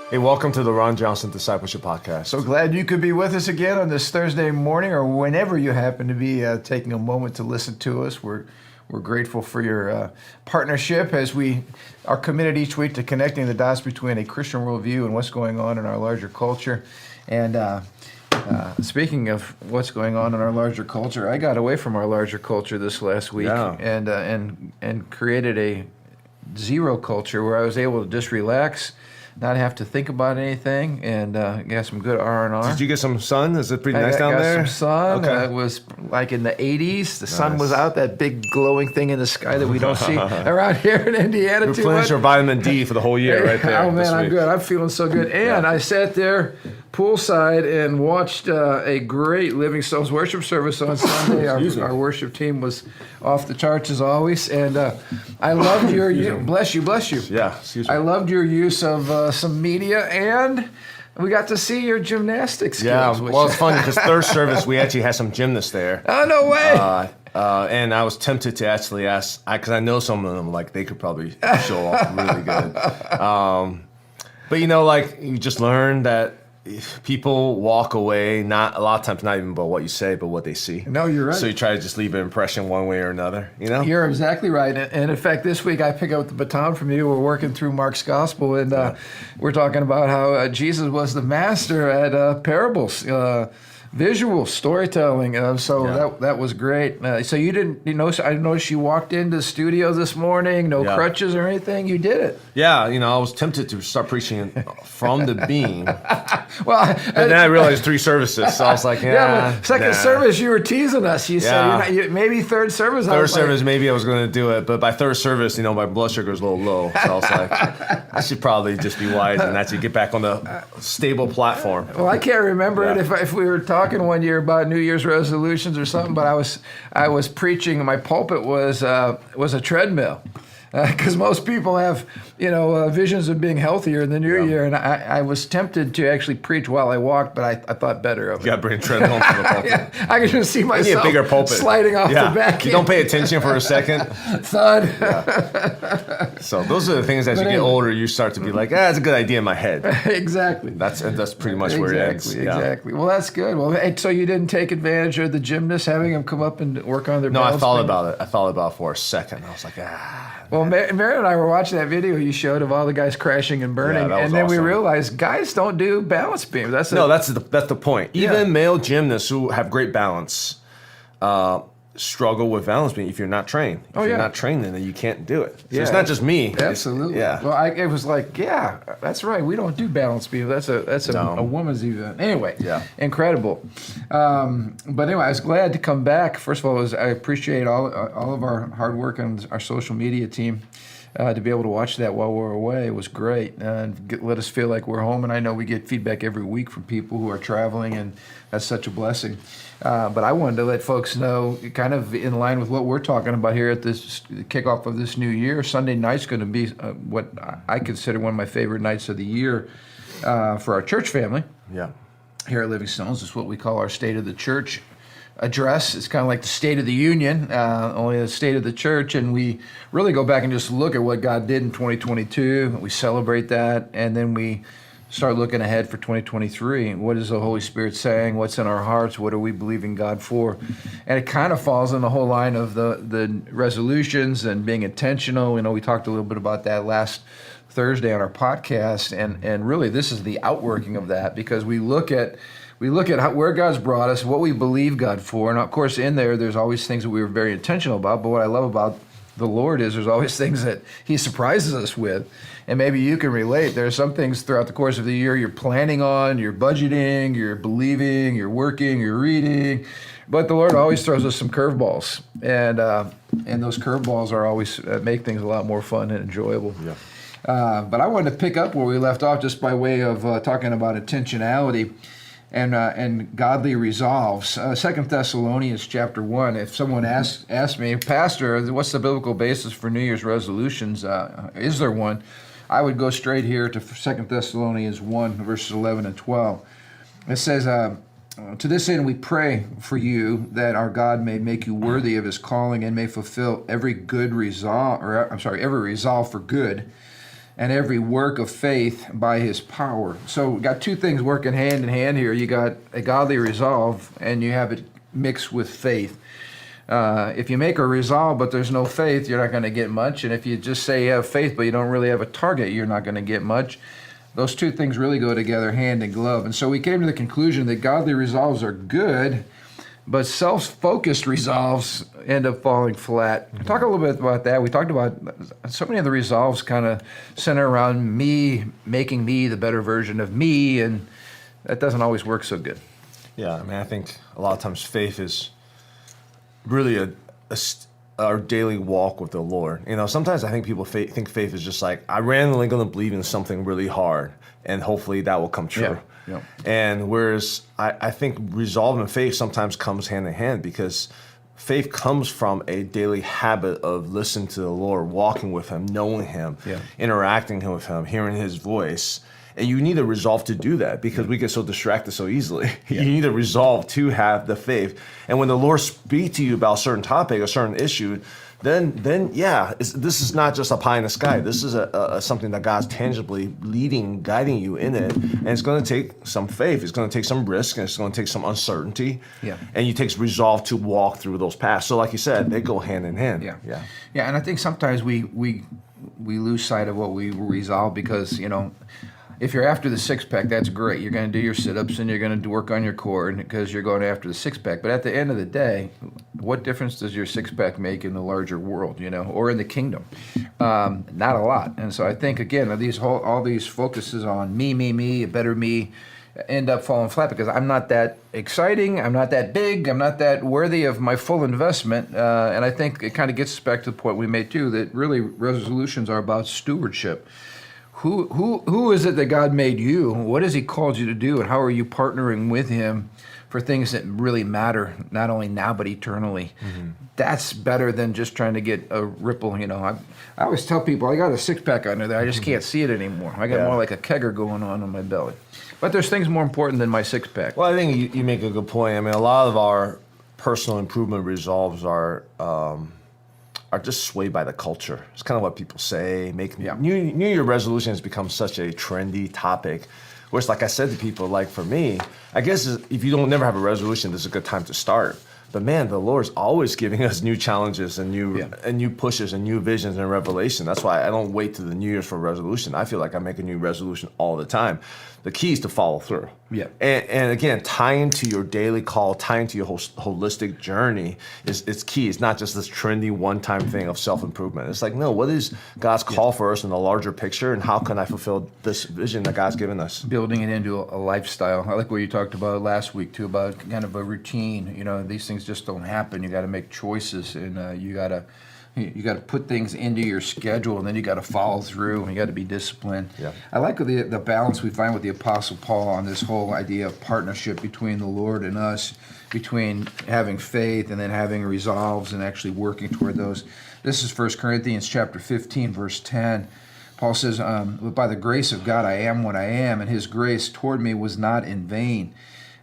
Hey, welcome to the Ron Johnson Discipleship Podcast. So glad you could be with us again on this Thursday morning, or whenever you happen to be taking a moment to listen to us. We're grateful for your partnership as we are committed each week to connecting the dots between a Christian worldview and what's going on in our larger culture. And speaking of what's going on in our larger culture, I got away from our larger culture this last week and created a zero culture where I was able to just relax, not have to think about anything, and got some good R&R. Did you get some sun? Is it pretty nice down there? I got some sun. Okay. It was like in the 80s. The sun was out, that big glowing thing in the sky that we don't see around here in Indiana too much. Replenish your vitamin D for the whole year right there. Oh, man, I'm good. I'm feeling so good. And I sat there poolside and watched a great Living Stones worship service on Sunday. Our worship team was off the charts as always. And I loved your bless you. Yeah, excuse me. I loved your use of some media, and we got to see your gymnastics skills. Yeah, well, it's funny because third service, we actually had some gymnasts there. Oh, no way. And I was tempted to actually ask, because I know some of them, like, they could probably show off really good. But, you just learn that people walk away, not a lot of times, not even about what you say, but what they see. No, you're right. So you try to just leave an impression one way or another, You're exactly right. And in fact, this week I pick up the baton from you. We're working through Mark's gospel, and we're talking about how Jesus was the master at parables, visual storytelling. That was great. So you didn't, I noticed you walked into the studio this morning, no crutches or anything. You did it. Yeah, I was tempted to start preaching from the beam. But then I realized 3 services, so I was like, second service, you were teasing us. You said maybe third service. Third service, maybe I was going to do it, but by third service, my blood sugar was a little low, so I was like, I should probably just be wise and actually get back on the stable platform. Well, I can't remember it if we were talking one year about New Year's resolutions or something, but I was preaching. My pulpit was a treadmill. Because most people have, visions of being healthier in the new year, and I was tempted to actually preach while I walked, but I thought better of it. You got to bring a treadmill to the pulpit. I could just see myself a bigger pulpit. Sliding off the back. You don't pay attention for a second. Thud. So those are the things as you get older, you start to be like, it's a good idea in my head. Exactly. That's pretty much where it ends. Exactly. Well, that's good. Well, so you didn't take advantage of the gymnasts, having them come up and work on their balance? No, I thought about it. I thought about it for a second. I was like, Well, Mary and I were watching that video you showed of all the guys crashing and burning, and then we realized guys don't do balance beam. That's the point. Even male gymnasts who have great balance struggle with balance beam if you're not trained. If you're not trained, then you can't do it. So it's not just me. Absolutely. Well, it was like, that's right. We don't do balance beam. That's a woman's event. Anyway, incredible. But anyway, I was glad to come back. First of all, I appreciate all of our hard work on our social media team. To be able to watch that while we're away, it was great, and let us feel like we're home. And I know we get feedback every week from people who are traveling, and that's such a blessing. But I wanted to let folks know, kind of in line with what we're talking about here at this kickoff of this new year, Sunday night's going to be what I consider one of my favorite nights of the year for our church family. Yeah. Here at Living Stones, it's what we call our State of the Church address. It's kind of like the State of the Union, only the State of the Church, and we really go back and just look at what God did in 2022. We celebrate that, and then we start looking ahead for 2023. What is the Holy Spirit saying? What's in our hearts? What are we believing God for? And it kind of falls in the whole line of the resolutions and being intentional. We talked a little bit about that last Thursday on our podcast, and really this is the outworking of that, because we look at where God's brought us, what we believe God for, and of course in there's always things that we were very intentional about, but what I love about the Lord is there's always things that He surprises us with, and maybe you can relate. There are some things throughout the course of the year you're planning on, you're budgeting, you're believing, you're working, you're reading, but the Lord always throws us some curveballs, and those curveballs are always make things a lot more fun and enjoyable. Yeah. But I wanted to pick up where we left off just by way of talking about intentionality and godly resolves. 2 Thessalonians chapter 1. If someone asked me, Pastor, what's the biblical basis for New Year's resolutions? Is there one? I would go straight here to 2 Thessalonians 1, verses 11 and 12. It says, to this end we pray for you that our God may make you worthy of His calling and may fulfill every resolve for good and every work of faith by his power. So we got two things working hand in hand here. You got a godly resolve, and you have it mixed with faith. If you make a resolve but there's no faith, you're not going to get much. And if you just say you have faith but you don't really have a target, you're not going to get much. Those two things really go together hand in glove. And so we came to the conclusion that godly resolves are good, but self-focused resolves end up falling flat. Talk a little bit about that. We talked about so many of the resolves kind of center around me, making me the better version of me, and that doesn't always work so good. Yeah, I mean, I think a lot of times faith is really our daily walk with the Lord. You know, sometimes I think people think faith is just like, I randomly going to believe in something really hard, and hopefully that will come true. Yeah. And whereas I think resolve and faith sometimes comes hand in hand, because faith comes from a daily habit of listening to the Lord, walking with him, knowing him, interacting with him, hearing his voice. And you need a resolve to do that, because we get so distracted so easily. You need a resolve to have the faith. And when the Lord speaks to you about a certain topic, a certain issue, then this is not just a pie in the sky. This is something that God's tangibly leading, guiding you in it. And it's going to take some faith. It's going to take some risk, and it's going to take some uncertainty. Yeah. And you take resolve to walk through those paths. So like you said, they go hand in hand. Yeah. And I think sometimes we lose sight of what we resolve, because, if you're after the six-pack, that's great. You're going to do your sit-ups and you're going to work on your core because you're going after the six-pack. But at the end of the day, what difference does your six-pack make in the larger world, or in the kingdom? Not a lot. And so I think, again, all these focuses on me, a better me, end up falling flat, because I'm not that exciting, I'm not that big, I'm not that worthy of my full investment. And I think it kind of gets us back to the point we made too, that really resolutions are about stewardship. Who is it that God made you? What has he called you to do? And how are you partnering with him for things that really matter, not only now, but eternally? Mm-hmm. That's better than just trying to get a ripple. I always tell people, I got a six-pack under there. I just can't see it anymore. I got more like a kegger going on my belly. But there's things more important than my six-pack. Well, I think you make a good point. I mean, a lot of our personal improvement resolves are just swayed by the culture. It's kind of what people say. New Year resolution has become such a trendy topic. Whereas, like I said to people, like for me, I guess if you never have a resolution, this is a good time to start. But man, the Lord's always giving us new challenges and new pushes and new visions and revelation. That's why I don't wait to the New Year's for a resolution. I feel like I make a new resolution all the time. The key is to follow through. Yeah. And again, tying to your daily call, tying to your holistic journey is key. It's not just this trendy one-time thing of self-improvement. It's like, no, what is God's call for us in the larger picture, and how can I fulfill this vision that God's given us? Building it into a lifestyle. I like what you talked about last week too, about kind of a routine. These things just don't happen. You got to make choices, and you got to put things into your schedule, and then you got to follow through, and you got to be disciplined. Yeah. I like the balance we find with the Apostle Paul on this whole idea of partnership between the Lord and us, between having faith and then having resolves and actually working toward those. This is 1 Corinthians chapter 15, verse 10. Paul says, "But by the grace of God I am what I am, and his grace toward me was not in vain.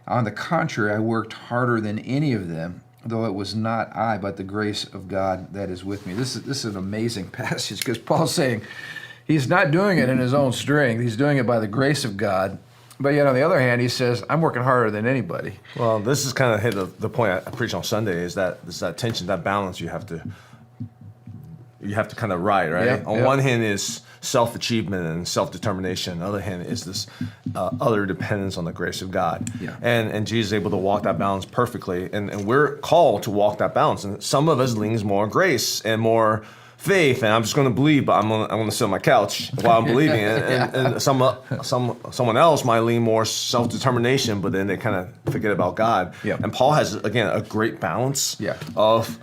On the contrary, I worked harder than any of them, though it was not I, but the grace of God that is with me." This is an amazing passage, because Paul's saying he's not doing it in his own strength. He's doing it by the grace of God. But yet on the other hand, he says, I'm working harder than anybody. Well, this is kind of hit the point I preach on Sunday, is that tension, that balance you have to kind of ride, right? Yeah, on one hand is self-achievement and self-determination. On the other hand is this utter dependence on the grace of God. Yeah. And Jesus is able to walk that balance perfectly. And we're called to walk that balance. And some of us leans more grace and more faith, and I'm just going to believe, but I'm going to sit on my couch while I'm believing. And someone else might lean more self-determination, but then they kind of forget about God. Yeah. And Paul has, again, a great balance of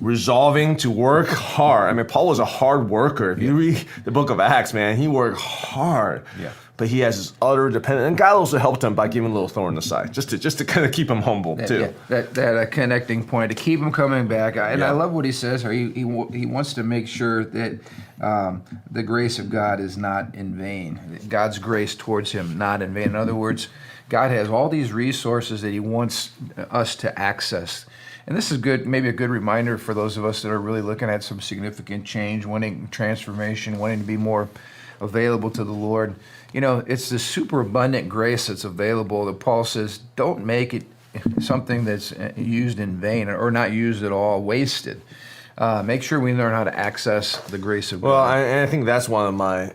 resolving to work hard. I mean, Paul was a hard worker. If you read the book of Acts, man, he worked hard. Yeah. But he has this utter dependence. And God also helped him by giving a little thorn in the side, just to kind of keep him humble, too. Yeah, that connecting point, to keep him coming back. I love what he says. He wants to make sure that the grace of God is not in vain. God's grace towards him, not in vain. In other words, God has all these resources that he wants us to access. And this is good, maybe a good reminder for those of us that are really looking at some significant change, wanting transformation, wanting to be more available to the Lord. You know, it's the superabundant grace that's available that Paul says, don't make it something that's used in vain or not used at all, wasted. Make sure we learn how to access the grace of God. Well, I think that's one of my,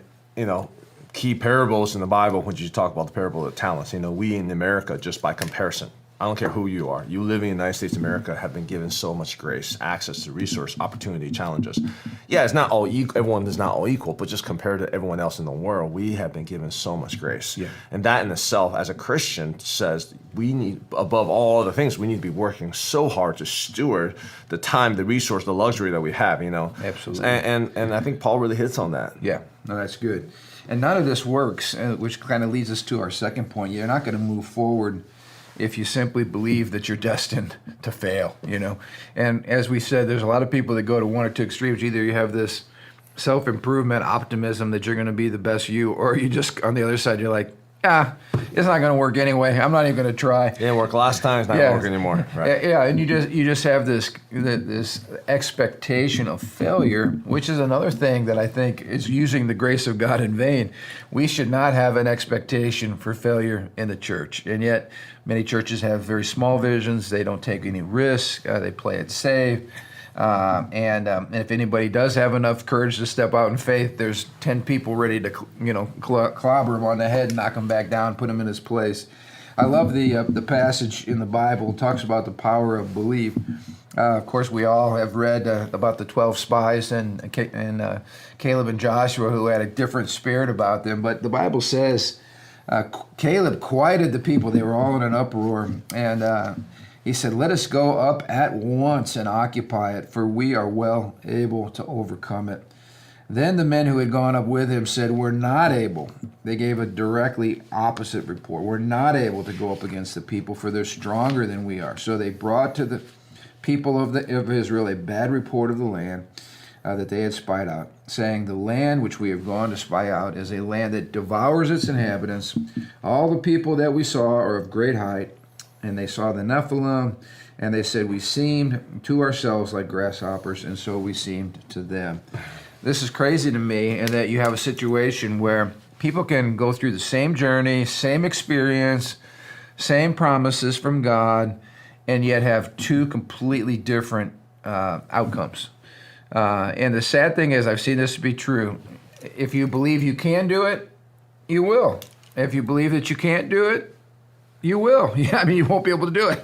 key parables in the Bible when you talk about the parable of the talents. We in America, just by comparison, I don't care who you are. You living in the United States of America have been given so much grace, access to resource, opportunity, challenges. Yeah, it's not all equal. Everyone is not all equal, but just compared to everyone else in the world, we have been given so much grace. Yeah. And that in itself, as a Christian, says we need, above all other things, we need to be working so hard to steward the time, the resource, the luxury that we have, Absolutely. And I think Paul really hits on that. Yeah, no, that's good. And none of this works, which kind of leads us to our second point. You're not going to move forward if you simply believe that you're destined to fail, And as we said, there's a lot of people that go to one or two extremes. Either you have this self-improvement optimism that you're going to be the best you, or you just, on the other side, you're like, it's not going to work anyway. I'm not even going to try. It didn't work last time. It's not going to work anymore. Right. Yeah, and you just have this expectation of failure, which is another thing that I think is using the grace of God in vain. We should not have an expectation for failure in the church, and yet many churches have very small visions. They don't take any risks. They play it safe. And if anybody does have enough courage to step out in faith, there's 10 people ready to, clobber him on the head, knock him back down, put him in his place. I love the passage in the Bible. It talks about the power of belief. Of course, we all have read about the 12 spies and Caleb and Joshua who had a different spirit about them. But the Bible says Caleb quieted the people. They were all in an uproar. And he said, let us go up at once and occupy it, for we are well able to overcome it. Then the men who had gone up with him said, we're not able. They gave a directly opposite report. We're not able to go up against the people, for they're stronger than we are. So they brought to the people of Israel a bad report of the land that they had spied out, saying, the land which we have gone to spy out is a land that devours its inhabitants. All the people that we saw are of great height. And they saw the Nephilim, and they said, we seemed to ourselves like grasshoppers, and so we seemed to them. This is crazy to me, in that you have a situation where people can go through the same journey, same experience, same promises from God, and yet have two completely different outcomes. And the sad thing is, I've seen this to be true. If you believe you can do it, you will. If you believe that you can't do it, you will. You won't be able to do it.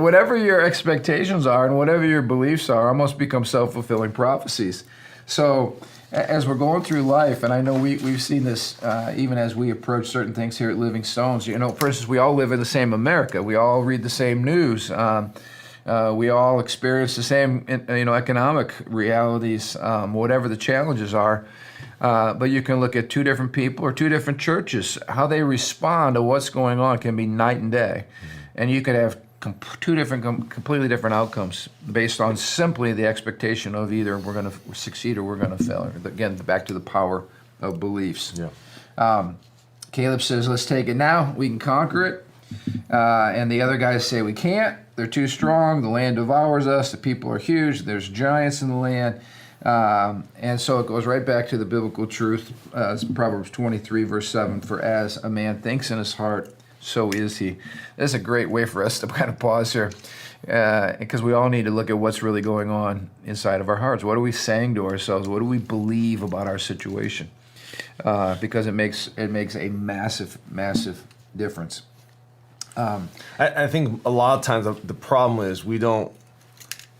Whatever your expectations are and whatever your beliefs are almost become self-fulfilling prophecies. So as we're going through life, and I know we've seen this even as we approach certain things here at Living Stones. For instance, we all live in the same America. We all read the same news. We all experience the same economic realities, whatever the challenges are. But you can look at two different people or two different churches. How they respond to what's going on can be night and day. And you could have two different, completely different outcomes based on simply the expectation of either we're going to succeed or we're going to fail. Again, back to the power of beliefs. Yeah. Caleb says, let's take it now. We can conquer it. And the other guys say we can't. They're too strong. The land devours us. The people are huge. There's giants in the land. And so it goes right back to the biblical truth, Proverbs 23, verse 7, for as a man thinks in his heart, so is he. That's a great way for us to kind of pause here, because we all need to look at what's really going on inside of our hearts. What are we saying to ourselves? What do we believe about our situation? Because it makes a massive, massive difference. I think a lot of times the problem is we don't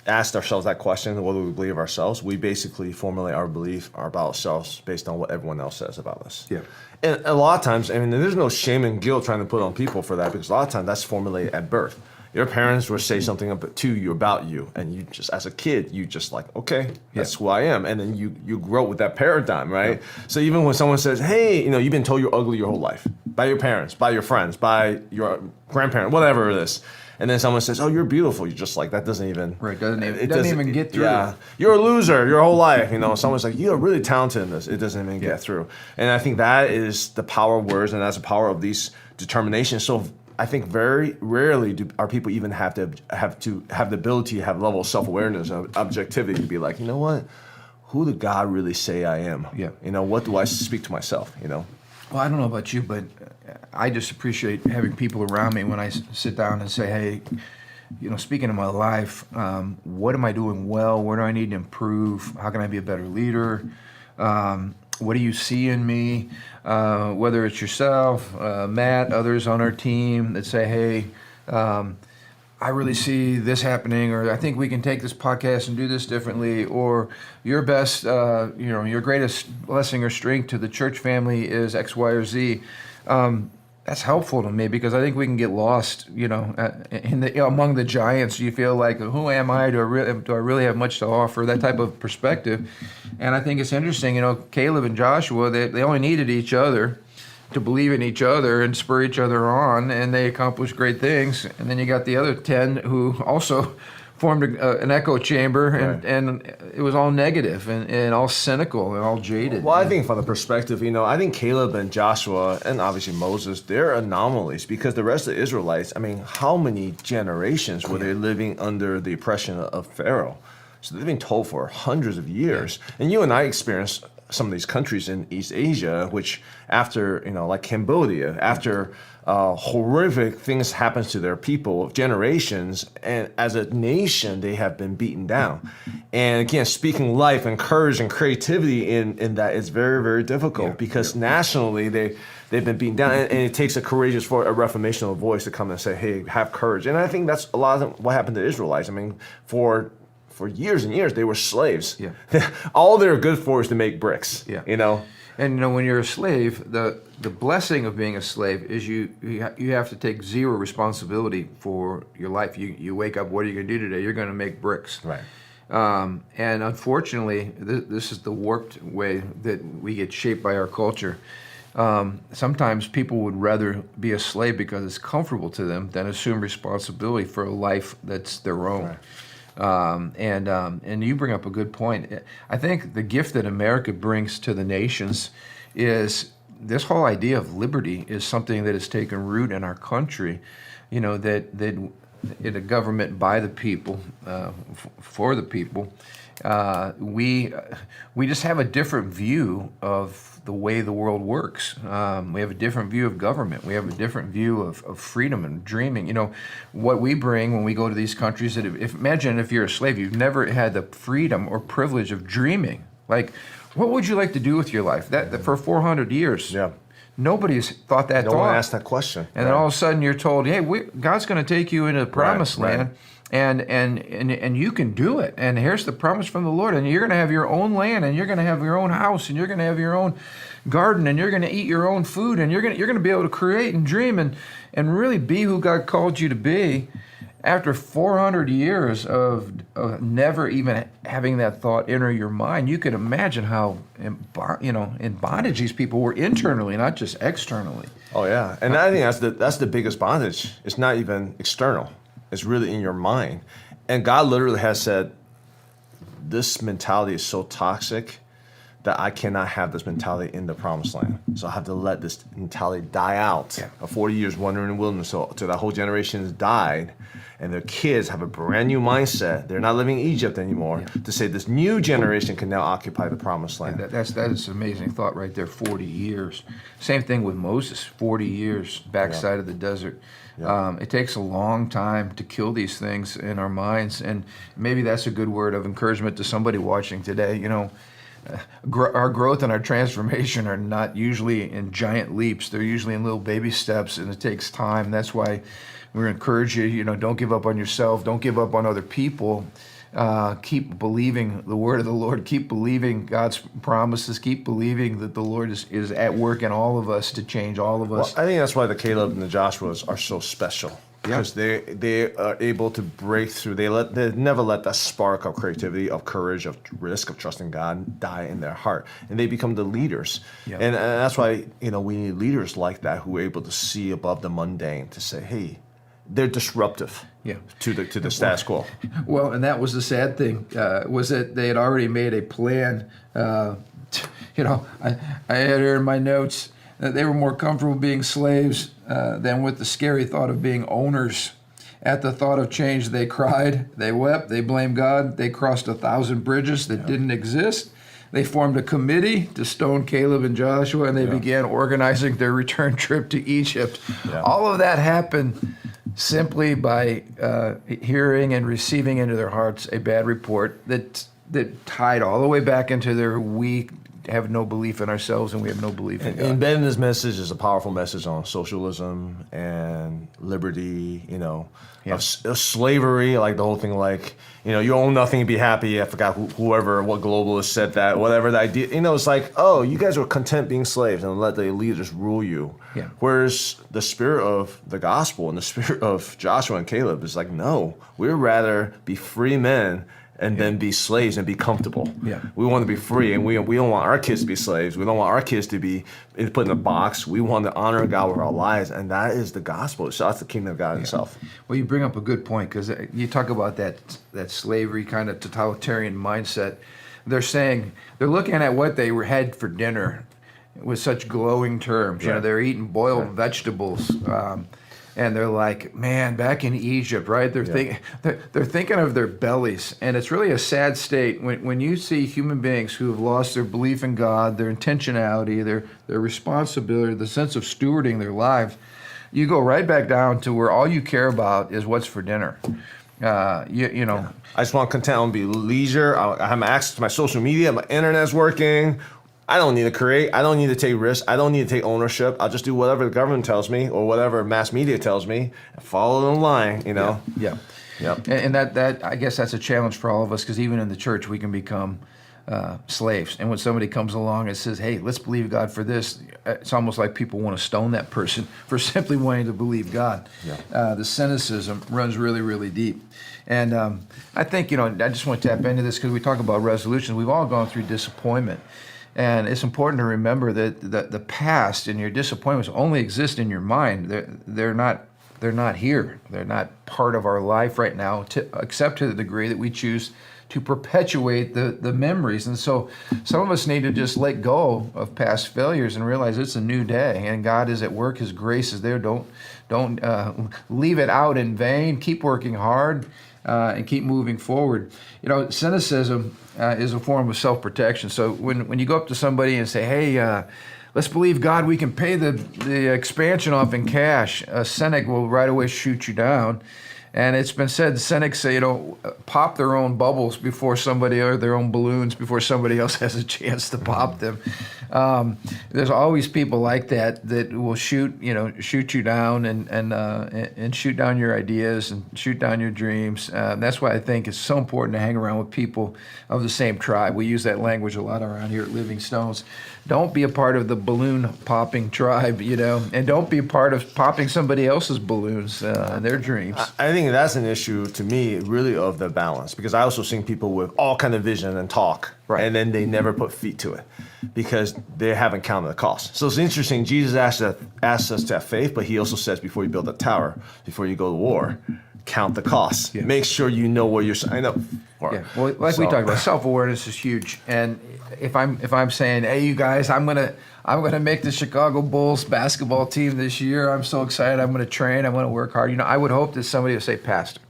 ask ourselves that question, what do we believe ourselves? We basically formulate our belief about ourselves based on what everyone else says about us. Yeah. And a lot of times, there's no shame and guilt trying to put on people for that, because a lot of times that's formulated at birth. Your parents will say something to you about you, and you just, as a kid, you just like, okay, that's who I am. And then you grow with that paradigm, right? Yeah. So even when someone says, hey, you've been told you're ugly your whole life, by your parents, by your friends, by your grandparents, whatever it is. And then someone says, oh, you're beautiful. You're just like, that doesn't even... Right, it doesn't even get through. Yeah. You're a loser your whole life. Someone's like, you're really talented in this. It doesn't even get through. And I think that is the power of words, and that's the power of these determinations. So I think very rarely are people even have the ability to have a level of self-awareness, of objectivity, to be like, you know what? who did God really say I am? Yeah. What do I speak to myself? Well, I don't know about you, but I just appreciate having people around me when I sit down and say, hey, speaking of my life, what am I doing well? Where do I need to improve? How can I be a better leader? What do you see in me? Whether it's yourself, Matt, others on our team that say, hey, I really see this happening, or I think we can take this podcast and do this differently, or your best, your greatest blessing or strength to the church family is X, Y, or Z. That's helpful to me because I think we can get lost, among the giants. You feel like, who am I? Do I really have much to offer? That type of perspective. And I think it's interesting, Caleb and Joshua, they only needed each other to believe in each other and spur each other on, and they accomplished great things. And then you got the other 10 who also formed an echo chamber, and it was all negative and all cynical and all jaded. Well, I think from the perspective, I think Caleb and Joshua and obviously Moses, they're anomalies because the rest of the Israelites, how many generations were they living under the oppression of Pharaoh? So they've been told for hundreds of years. And you and I experienced some of these countries in East Asia, which after, like Cambodia, after horrific things happens to their people, generations, and as a nation, they have been beaten down. And again, speaking life and courage and creativity in that is very, very difficult because nationally they've been beaten down, and it takes a reformational voice to come and say, hey, have courage. And I think that's a lot of what happened to Israelites. For years and years, they were slaves. Yeah. All they're good for is to make bricks. Yeah. And when you're a slave, the blessing of being a slave is you have to take zero responsibility for your life. You wake up, what are you going to do today? You're going to make bricks. Right. And unfortunately, this is the warped way that we get shaped by our culture. Sometimes people would rather be a slave because it's comfortable to them than assume responsibility for a life that's their own. Right. And you bring up a good point. I think the gift that America brings to the nations is this whole idea of liberty is something that has taken root in our country. That in a government by the people, for the people. We just have a different view of the way the world works. We have a different view of government. We have a different view of freedom and dreaming. What we bring when we go to these countries, imagine if you're a slave, you've never had the freedom or privilege of dreaming. Like, what would you like to do with your life? That for 400 years, nobody's thought that thought. No one asked that question. And then all of a sudden you're told, hey, God's going to take you into the promised land. And you can do it. And here's the promise from the Lord. And you're going to have your own land, and you're going to have your own house, and you're going to have your own garden, and you're going to eat your own food, and you're going to be able to create and dream and really be who God called you to be. After 400 years of never even having that thought enter your mind, you can imagine how in bondage these people were internally, not just externally. Oh yeah, and I think that's the biggest bondage. It's not even external. It's really in your mind. And God literally has said, this mentality is so toxic that I cannot have this mentality in the promised land. So I have to let this mentality die out. Yeah. 40 years wandering in the wilderness, so that whole generation has died, and their kids have a brand new mindset. They're not living in Egypt anymore. Yeah. To say this new generation can now occupy the promised land. That is an amazing thought right there, 40 years. Same thing with Moses, 40 years, backside of the desert. Yeah. It takes a long time to kill these things in our minds, and maybe that's a good word of encouragement to somebody watching today. Our growth and our transformation are not usually in giant leaps. They're usually in little baby steps, and it takes time. That's why we encourage you, don't give up on yourself. Don't give up on other people. Keep believing the word of the Lord. Keep believing God's promises. Keep believing that the Lord is at work in all of us to change all of us. Well, I think that's why the Caleb and the Joshuas are so special. Because they are able to break through. They never let that spark of creativity, of courage, of risk, of trusting God die in their heart, and they become the leaders. Yeah. And that's why we need leaders like that who are able to see above the mundane, to say, hey, they're disruptive. Yeah. To the status quo. Well, and that was the sad thing, was that they had already made a plan. I had here in my notes that they were more comfortable being slaves than with the scary thought of being owners. At the thought of change, they cried, they wept, they blamed God, they crossed 1,000 bridges that didn't exist. they formed a committee to stone Caleb and Joshua, and they began organizing their return trip to Egypt. Yeah. All of that happened simply by hearing and receiving into their hearts a bad report that tied all the way back into their we have no belief in ourselves and we have no belief in God. Embedded in this message is a powerful message on socialism and liberty, of slavery, like the whole thing, like, you own nothing, be happy. I forgot what globalist said that, whatever the idea, it's like, oh, you guys are content being slaves and let the leaders rule you. Yeah. Whereas the spirit of the gospel and the spirit of Joshua and Caleb is like, no, we'd rather be free men and then be slaves and be comfortable. Yeah. We want to be free, and we don't want our kids to be slaves. We don't want our kids to be put in a box. We want to honor God with our lives, and that is the gospel. So that's the kingdom of God Himself. Well, you bring up a good point, because you talk about that slavery kind of totalitarian mindset. They're looking at what they had for dinner with such glowing terms. Right. They're eating boiled vegetables. And they're like, man, back in Egypt, right? They're thinking of their bellies, and it's really a sad state when you see human beings who have lost their belief in God, their intentionality, their responsibility, the sense of stewarding their lives. You go right back down to where all you care about is what's for dinner. I just want content. I want to be leisure. I have my access to my social media. My internet's working. I don't need to create. I don't need to take risks. I don't need to take ownership. I'll just do whatever the government tells me or whatever mass media tells me and follow the line, Yeah. And that I guess that's a challenge for all of us, because even in the church we can become slaves. And when somebody comes along and says, hey, let's believe God for this, it's almost like people want to stone that person for simply wanting to believe God. Yeah. The cynicism runs really, really deep. And I think, I just want to tap into this because we talk about resolutions. We've all gone through disappointment. And it's important to remember that the past and your disappointments only exist in your mind. They're not here. They're not part of our life right now, except to the degree that we choose to perpetuate the memories. And so some of us need to just let go of past failures and realize it's a new day, and God is at work. His grace is there. Don't leave it out in vain. Keep working hard. And keep moving forward. Cynicism is a form of self-protection. So when you go up to somebody and say, hey, let's believe God, we can pay the expansion off in cash, a cynic will right away shoot you down. And it's been said, cynics say, pop their own bubbles before somebody, or their own balloons before somebody else has a chance to pop them. There's always people like that will shoot you down and shoot down your ideas and shoot down your dreams. That's why I think it's so important to hang around with people of the same tribe. We use that language a lot around here at Living Stones. Don't be a part of the balloon popping tribe, and don't be a part of popping somebody else's balloons and their dreams. I think that's an issue to me, really, of the balance, because I also see people with all kind of vision and talk, right, and then they never put feet to it because they haven't counted the cost. So it's interesting. Jesus asks us to have faith, but he also says before you build a tower, before you go to war, count the costs. Yeah. Make sure you know where you're signing up for. Yeah. Well, we talked about, self-awareness is huge. And if I'm saying, hey, you guys, I'm gonna make the Chicago Bulls basketball team this year. I'm so excited. I'm gonna train. I'm gonna work hard. I would hope that somebody would say, Pastor.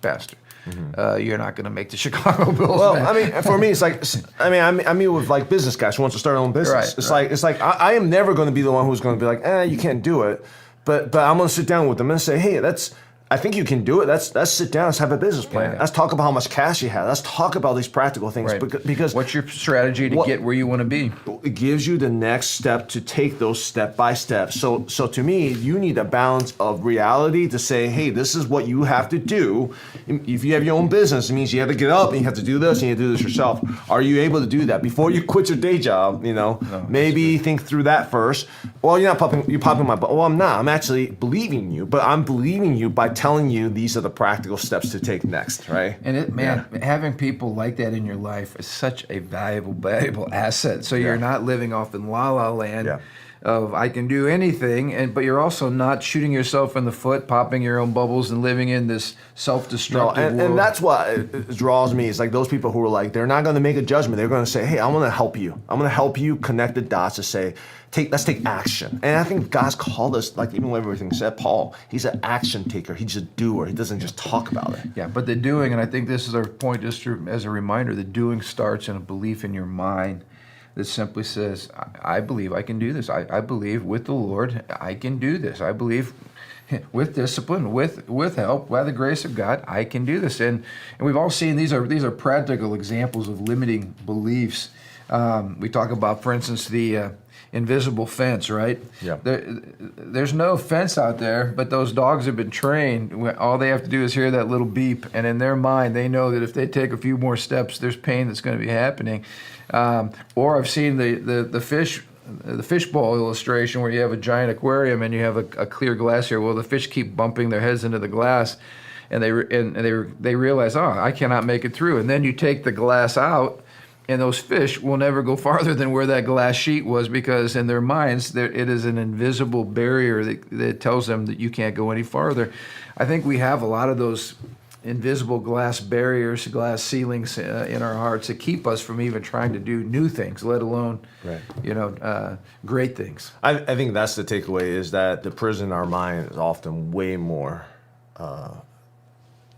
Mm-hmm. You're not going to make the Chicago Bulls. Well, for me, it's like, I meet with like business guys who want to start their own business. Right, It's like I am never going to be the one who's going to be like, you can't do it. But I'm going to sit down with them and say, hey, I think you can do it. Let's sit down. Let's have a business plan. Yeah. Let's talk about how much cash you have. Let's talk about these practical things. Right. Because what's your strategy to get where you want to be? It gives you the next step to take those step by step. So to me, you need a balance of reality to say, hey, this is what you have to do. If you have your own business, it means you have to get up and you have to do this and you have to do this yourself. Are you able to do that before you quit your day job? Maybe think through that first. Well, you're popping my butt. Well, I'm not. I'm actually believing you, but I'm believing you by telling you these are the practical steps to take next, right? And having people like that in your life is such a valuable asset. So you're not living off in la la land of I can do anything, but you're also not shooting yourself in the foot, popping your own bubbles, and living in this self-destructive world. And that's what draws me. It's like those people who are like, they're not going to make a judgment. They're going to say, hey, I'm going to help you. I'm going to help you connect the dots to say, let's take action. And I think God's called us, like even when everything said, Paul, he's an action taker. He's a doer. He doesn't just talk about it. Yeah, but the doing, and I think this is our point just as a reminder, the doing starts in a belief in your mind that simply says, I believe I can do this. I believe with the Lord I can do this. I believe with discipline, with help, by the grace of God, I can do this. And we've all seen these are practical examples of limiting beliefs. We talk about, for instance, the invisible fence, right? Yeah. There's no fence out there, but those dogs have been trained. All they have to do is hear that little beep, and in their mind, they know that if they take a few more steps, there's pain that's going to be happening. Or I've seen the fishbowl illustration where you have a giant aquarium and you have a clear glass here. Well, the fish keep bumping their heads into the glass, and they realize, oh, I cannot make it through. And then you take the glass out, and those fish will never go farther than where that glass sheet was, because in their minds, it is an invisible barrier that tells them that you can't go any farther. I think we have a lot of those invisible glass barriers, glass ceilings in our hearts that keep us from even trying to do new things, let alone, great things. I think that's the takeaway, is that the prison in our mind is often way more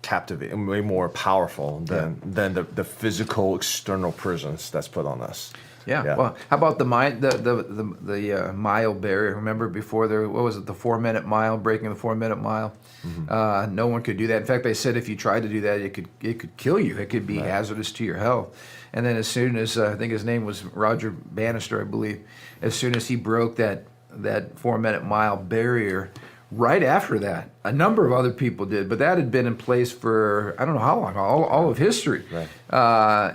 captivating, way more powerful than the physical external prisons that's put on us. Yeah. Well, how about the mile barrier? Remember before the 4-minute mile, breaking the 4-minute mile? Mm-hmm. No one could do that. In fact, they said if you tried to do that, it could kill you. It could be hazardous to your health. And then as soon as I think his name was Roger Bannister, I believe, as soon as he broke that 4-minute mile barrier, right after that, a number of other people did, but that had been in place for I don't know how long, all of history. Right.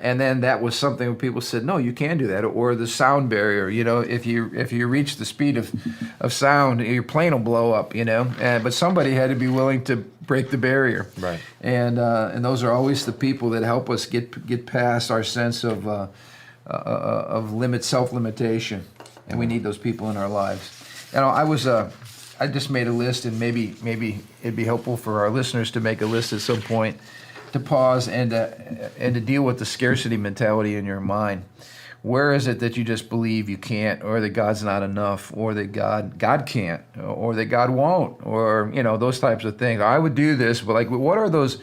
And then that was something where people said, no, you can do that. Or the sound barrier, if you reach the speed of sound, your plane will blow up, but somebody had to be willing to break the barrier. Right. And those are always the people that help us get past our sense of self-limitation, and we need those people in our lives. I just made a list, and maybe it'd be helpful for our listeners to make a list at some point, to pause and to deal with the scarcity mentality in your mind. Where is it that you just believe you can't, or that God's not enough, or that God can't, or that God won't, or those types of things? I would do this, but what are the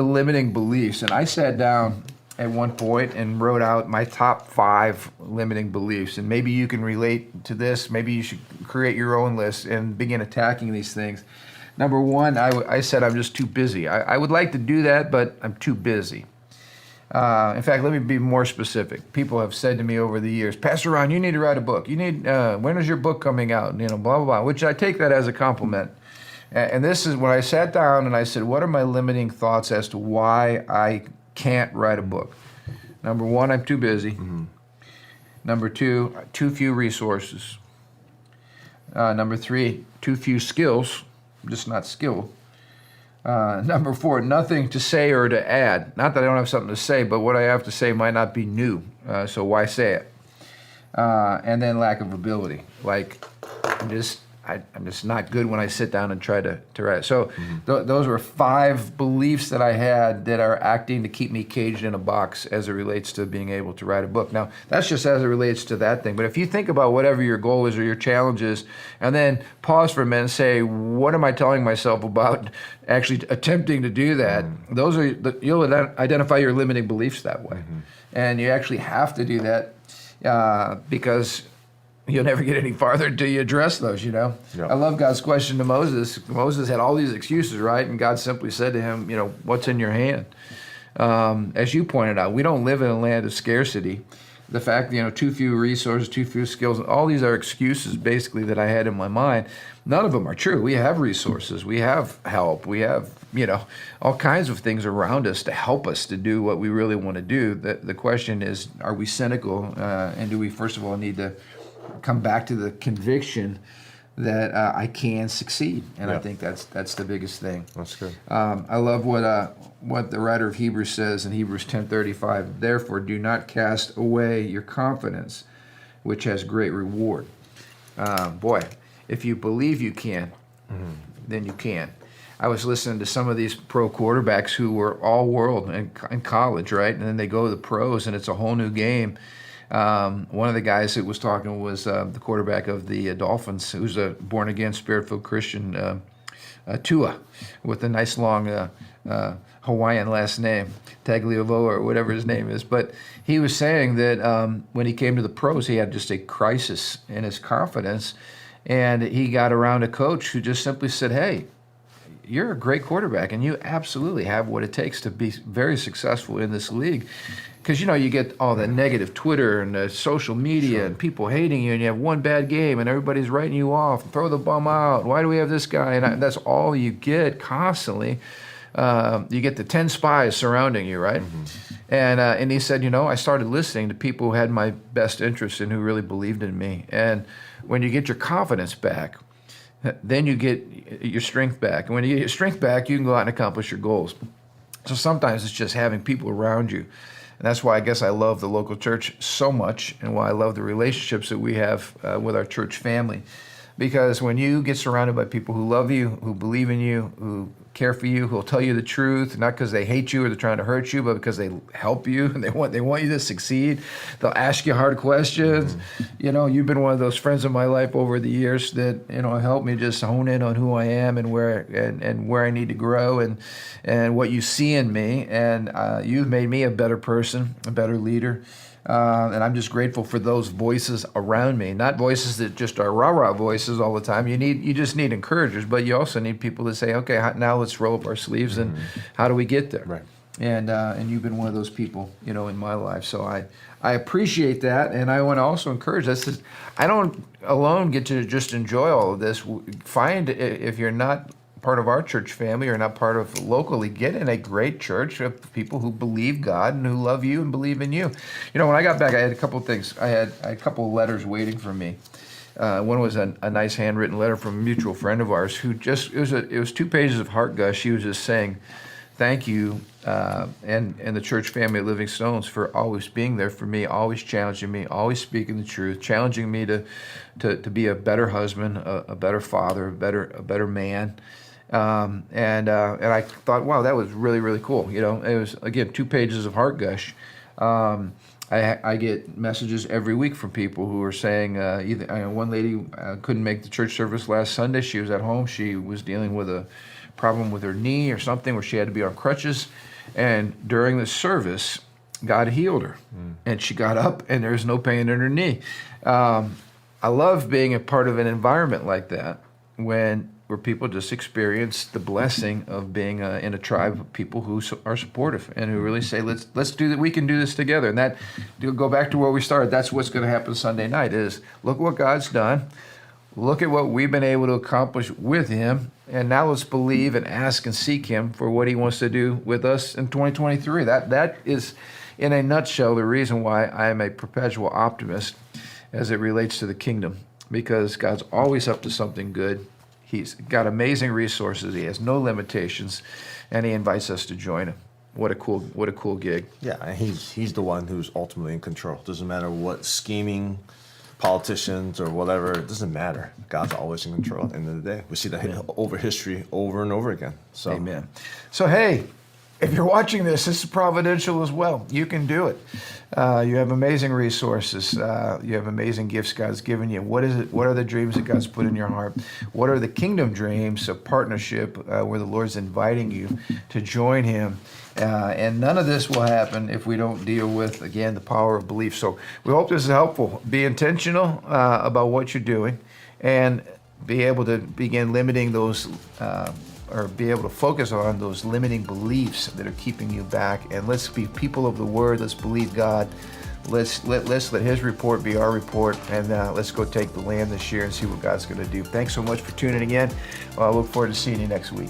limiting beliefs? And I sat down at one point and wrote out my top 5 limiting beliefs. And maybe you can relate to this. Maybe you should create your own list and begin attacking these things. Number 1, I said I'm just too busy. I would like to do that, but I'm too busy. In fact, let me be more specific. People have said to me over the years, Pastor Ron, you need to write a book. You need, when is your book coming out? Blah, blah, blah, which I take that as a compliment. And this is when I sat down and I said, what are my limiting thoughts as to why I can't write a book? Number 1, I'm too busy. Mm-hmm. Number 2, too few resources. Number 3, too few skills, just not skilled. Number 4, nothing to say or to add. Not that I don't have something to say, but what I have to say might not be new, so why say it? And then lack of ability. I'm just not good when I sit down and try to write. So those were 5 beliefs that I had that are acting to keep me caged in a box as it relates to being able to write a book. Now, that's just as it relates to that thing. But if you think about whatever your goal is or your challenge is, and then pause for a minute and say, what am I telling myself about actually attempting to do that? Those are you'll identify your limiting beliefs that way. And you actually have to do that because you'll never get any farther until you address those, Yep. I love God's question to Moses. Moses had all these excuses, right? And God simply said to him, what's in your hand? As you pointed out, we don't live in a land of scarcity. The fact, too few resources, too few skills, all these are excuses basically that I had in my mind. None of them are true. We have resources. We have help. We have, all kinds of things around us to help us to do what we really want to do. The question is, are we cynical? And do we, first of all, need to come back to the conviction that I can succeed, and I think that's the biggest thing. That's good. I love what the writer of Hebrews says in Hebrews 10:35. Therefore, do not cast away your confidence, which has great reward. Boy, if you believe you can, then you can. I was listening to some of these pro quarterbacks who were all world in college, right? And then they go to the pros, and it's a whole new game. One of the guys that was talking was the quarterback of the Dolphins, who's a born-again, Spirit-filled Christian, Tua, with a nice long Hawaiian last name, Tagliavoa or whatever his name is. But he was saying that when he came to the pros, he had just a crisis in his confidence. And he got around a coach who just simply said, hey, you're a great quarterback and you absolutely have what it takes to be very successful in this league. Because, you get all the negative Twitter and the social media and people hating you, and you have one bad game and everybody's writing you off, throw the bum out, why do we have this guy? And that's all you get constantly. You get the 10 spies surrounding you, right? Mm-hmm. And he said, I started listening to people who had my best interest and who really believed in me. And when you get your confidence back, then you get your strength back. And when you get your strength back, you can go out and accomplish your goals. So sometimes it's just having people around you. And that's why I guess I love the local church so much, and why I love the relationships that we have with our church family. Because when you get surrounded by people who love you, who believe in you, who care for you, who'll tell you the truth, not because they hate you or they're trying to hurt you, but because they help you and they want you to succeed. They'll ask you hard questions. Mm-hmm. You've been one of those friends in my life over the years that helped me just hone in on who I am and where I need to grow and what you see in me. And you've made me a better person, a better leader. And I'm just grateful for those voices around me, not voices that just are rah-rah voices all the time. You just need encouragers, but you also need people to say, okay, now let's roll up our sleeves and how do we get there? Right. And you've been one of those people, in my life. So I appreciate that, and I want to also encourage us. I don't alone get to just enjoy all of this. Find, if you're not part of our church family or not part of locally, get in a great church of people who believe God and who love you and believe in you. When I got back, I had a couple of things. I had a couple of letters waiting for me. One was a nice handwritten letter from a mutual friend of ours who it was 2 pages of heart gush. She was just saying, thank you and the church family at Living Stones for always being there for me, always challenging me, always speaking the truth, challenging me to be a better husband, a better father, a better man. And I thought, wow, that was really, really cool. It was, again, 2 pages of heart gush. I get messages every week from people who are saying, one lady couldn't make the church service last Sunday. She was at home. She was dealing with a problem with her knee or something where she had to be on crutches. And during the service, God healed her. And she got up and there was no pain in her knee. I love being a part of an environment like that where people just experience the blessing of being in a tribe of people who are supportive and who really say, let's do that. We can do this together. And that, go back to where we started. That's what's going to happen Sunday night is look what God's done. Look at what we've been able to accomplish with him. And now let's believe and ask and seek him for what he wants to do with us in 2023. That is, in a nutshell, the reason why I am a perpetual optimist as it relates to the kingdom, because God's always up to something good. He's got amazing resources. He has no limitations, and he invites us to join him. What a cool gig. Yeah, and he's the one who's ultimately in control. Doesn't matter what scheming politicians or whatever, it doesn't matter. God's always in control at the end of the day. We see that over history over and over again. So amen. So hey, if you're watching this is providential as well. You can do it. You have amazing resources. You have amazing gifts God's given you. What is it? What are the dreams that God's put in your heart? What are the kingdom dreams of partnership where the Lord's inviting you to join him? And none of this will happen if we don't deal with, again, the power of belief. So we hope this is helpful. Be intentional about what you're doing and be able to begin limiting those or be able to focus on those limiting beliefs that are keeping you back. And let's be people of the word. Let's believe God. Let's let his report be our report. And let's go take the land this year and see what God's going to do. Thanks so much for tuning in. I look forward to seeing you next week.